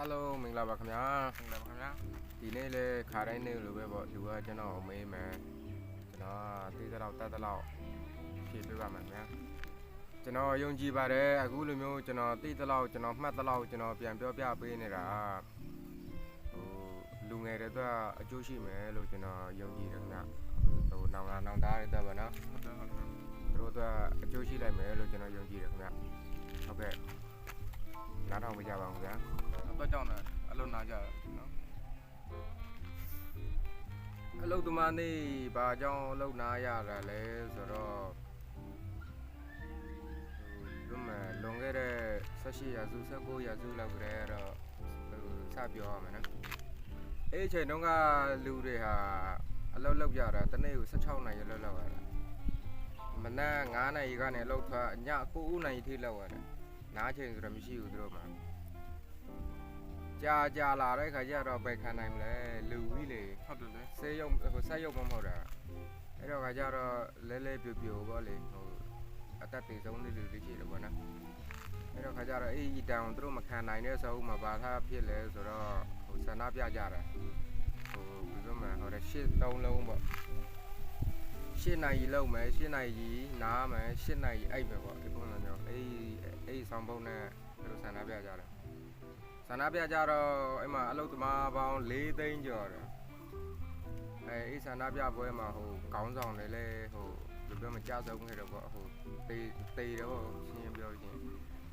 Hello မင်္ဂလာပါခင်ဗျာဒီနေ့လေခါတိုင်းနေ့လိုပဲပေါ့လူကကျွန်တော်မေးမယ်ကျွန်တော်သိသလောက်တတ်သလောက်ဖြေပေးပါမယ်ခင်ဗျာကျွန်တော်ယုံကြည်ပါတယ်အခုလိုမျိုးကျွန်တော်သိသလောက်ကျွန်တော်မှတ်သလောက်ကျွန်တော်ပြန်ပြောပြပေးနေတာလူငယ်တွေအတွက်အကျိုးရှိမယ်လို့ကျွန်တော်ယုံကြည်တယ်ခင်ဗျာနောင်သားတွေတက်ပါနော်သူတို့အတွက်အကျိုးရှိလိုက်မယ်လို့ကျွန်တော်ယုံကြည်တယ်ခင်ဗျာဟုတ်ကဲ့နားထောင်ပေးကြပါဦးခင်ဗျာတော့ကြောင်းတယ်အလုံးနာကြတယ်နော်အလုပ်သမားနေ့ဘာကြောင့်အလုပ်နာရတာလဲဆိုတော့လွန်ခဲ့တဲ့18ရာစု19ရာစုလောက်ကလေးတော့စပြောရမယ်နော်အဲ့အချိန်တုန်းကလူတွေဟာအလုပ်လုပ်ကြတာတစ်နေ့ကို16နာရီလောက်လုပ်ရတာမနက်9နာရီကနေလောက်ထွက်ည9နာရီထိလောက်ရတယ်နားချိန်ဆိုတော့မရှိဘူးသူတို့မှာကြာလာတဲ့ခါကျတော့ပဲခံနိုင်မလဲလူကြီးလေဟုတ်တယ်လေဆေးရုံဆက်ရုံမဟုတ်တာအဲ့တော့ခါကျတော့လဲပြပြပေါ့လေအသက်တည်ဆုံးလူတွေရှိတယ်ပေါ့နော်အဲ့တော့ခါကျတော့အဲ့ဒီတောင်သူတို့မခံနိုင်တဲ့ဆိုမှဘာသာဖြစ်လဲဆိုတော့ဆန္ဒပြကြတာဘယ်လိုမှဟိုတဲ့3လုံးပေါ့8နာရီလောက်မယ်8နာရီနားမယ်8နာရီအိပ်မယ်ပေါ့ဒီပုံစံမျိုးအဲ့ဆောင်းပုံနဲ့သူတို့ဆန္ဒပြကြတာဆန္ဒပြကြတော့အဲ့မှာအလုပ်သမားပေါင်း4သိန်းကျော်တယ်အဲ့ဆန္ဒပြပွဲမှာခေါင်းဆောင်တွေလည်းဘယ်လိုမှကြားဆုံးခဲ့တော့ပေါ့တေတော့ရှင်းပြောရင်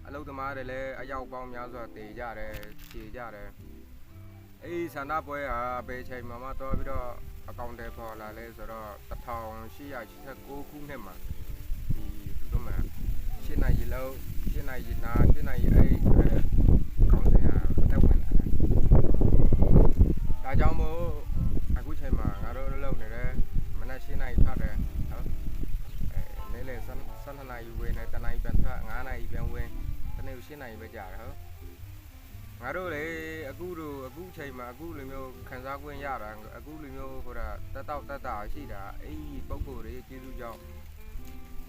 အလုပ်သမားတွေလည်းအယောက်ပေါင်းများစွာတေကြတယ်ခြေကြတယ်အဲ့ဆန္ဒပွဲဟာဘယ်ချိန်မှတော့ပြီးတော့အကောင့်တွေပေါ်လာလဲဆိုတော့1889ခုနှစ်မှာဒီဘယ်လိုမှ8နာရီလောက်8နာရီနာ8နာရီအဲ့ခေါင်းစဉ်ဟာအသက်ဝင်လာတယ်ဒါကြောင့်မို့အခုချိန်မှာငါတို့လုပ်နေတယ်မနက်7နာရီထွက်တယ်နော်နေ့လယ်12နာရီဝင်တယ်တနာရီပြန်ထွက်9နာရီပြန်ဝင်တနေ့7နာရီပဲကြာတယ်ဟုတ်ငါတို့လေအခုချိန်မှာအခုလိုမျိုးခန်းစား권ရတာအခုလိုမျိုးတက်တာရှိတာအဲ့ဒီပုံကိုယ်တွေကျေးဇူးကြောင့်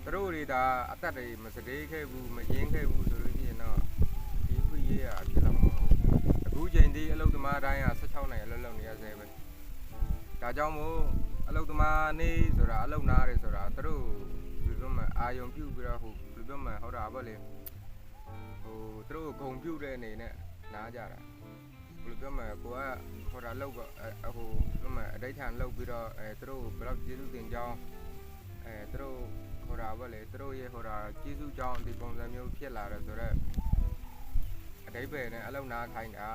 သူတို့တွေဒါအသက်တွေမစတေးခဲ့ဘူးမရင်းခဲ့ဘူးဆိုလို့ရှိရင်တော့ဒီခွေရေးရဖြစ်လာမှာအခုချိန်ဒီအလုပ်သမားတိုင်းက16နိုင်အလုပ်လုပ်နေရဆဲပဲဒါကြောင့်မို့အလုပ်သမားနေဆိုတာအလုပ်နာတယ်ဆိုတာသူတို့ဘယ်လိုမှအာယုံပြုတ်ပြီးတော့ဘယ်လိုမှဟုတ်တာပေါ့လေသူတို့ဂုံပြုတ်တဲ့အနေနဲ့နားကြတာဘယ်လိုပြောမလဲကိုကလောက်ပေါ့ဘယ်လိုမှအဋိဌာန်လောက်ပြီးတော့သူတို့ဘယ်တော့ကျေးဇူးတင်ကြောင်းသူတို့ပေါ့လေသူတို့ရဲ့ကျေးဇူးကြောင်းဒီပုံစံမျိုးဖြစ်လာတယ်ဆိုတော့အတိတ်ပဲနဲ့အလုံနာခိုင်းတာ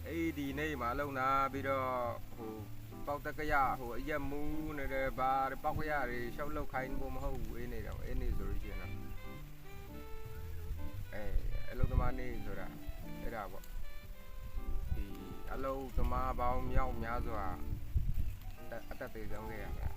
အဲ့ဒီနေ့မှာအလုံနာပြီးတော့ပေါက်တကရအရက်မူးနေတယ်ဘာပေါက်ကရတွေရှောက်လောက်ခိုင်းဖို့မဟုတ်ဘူးအေးနေတော့အေးနေဆိုလို့ရှိရင်တော့အလုံသမားနေဆိုတာအဲ့ဒါပေါ့ဒီအလုံသမားပေါင်းမြောက်များစွာအသက်သေးဆုံးခဲ့ရတာ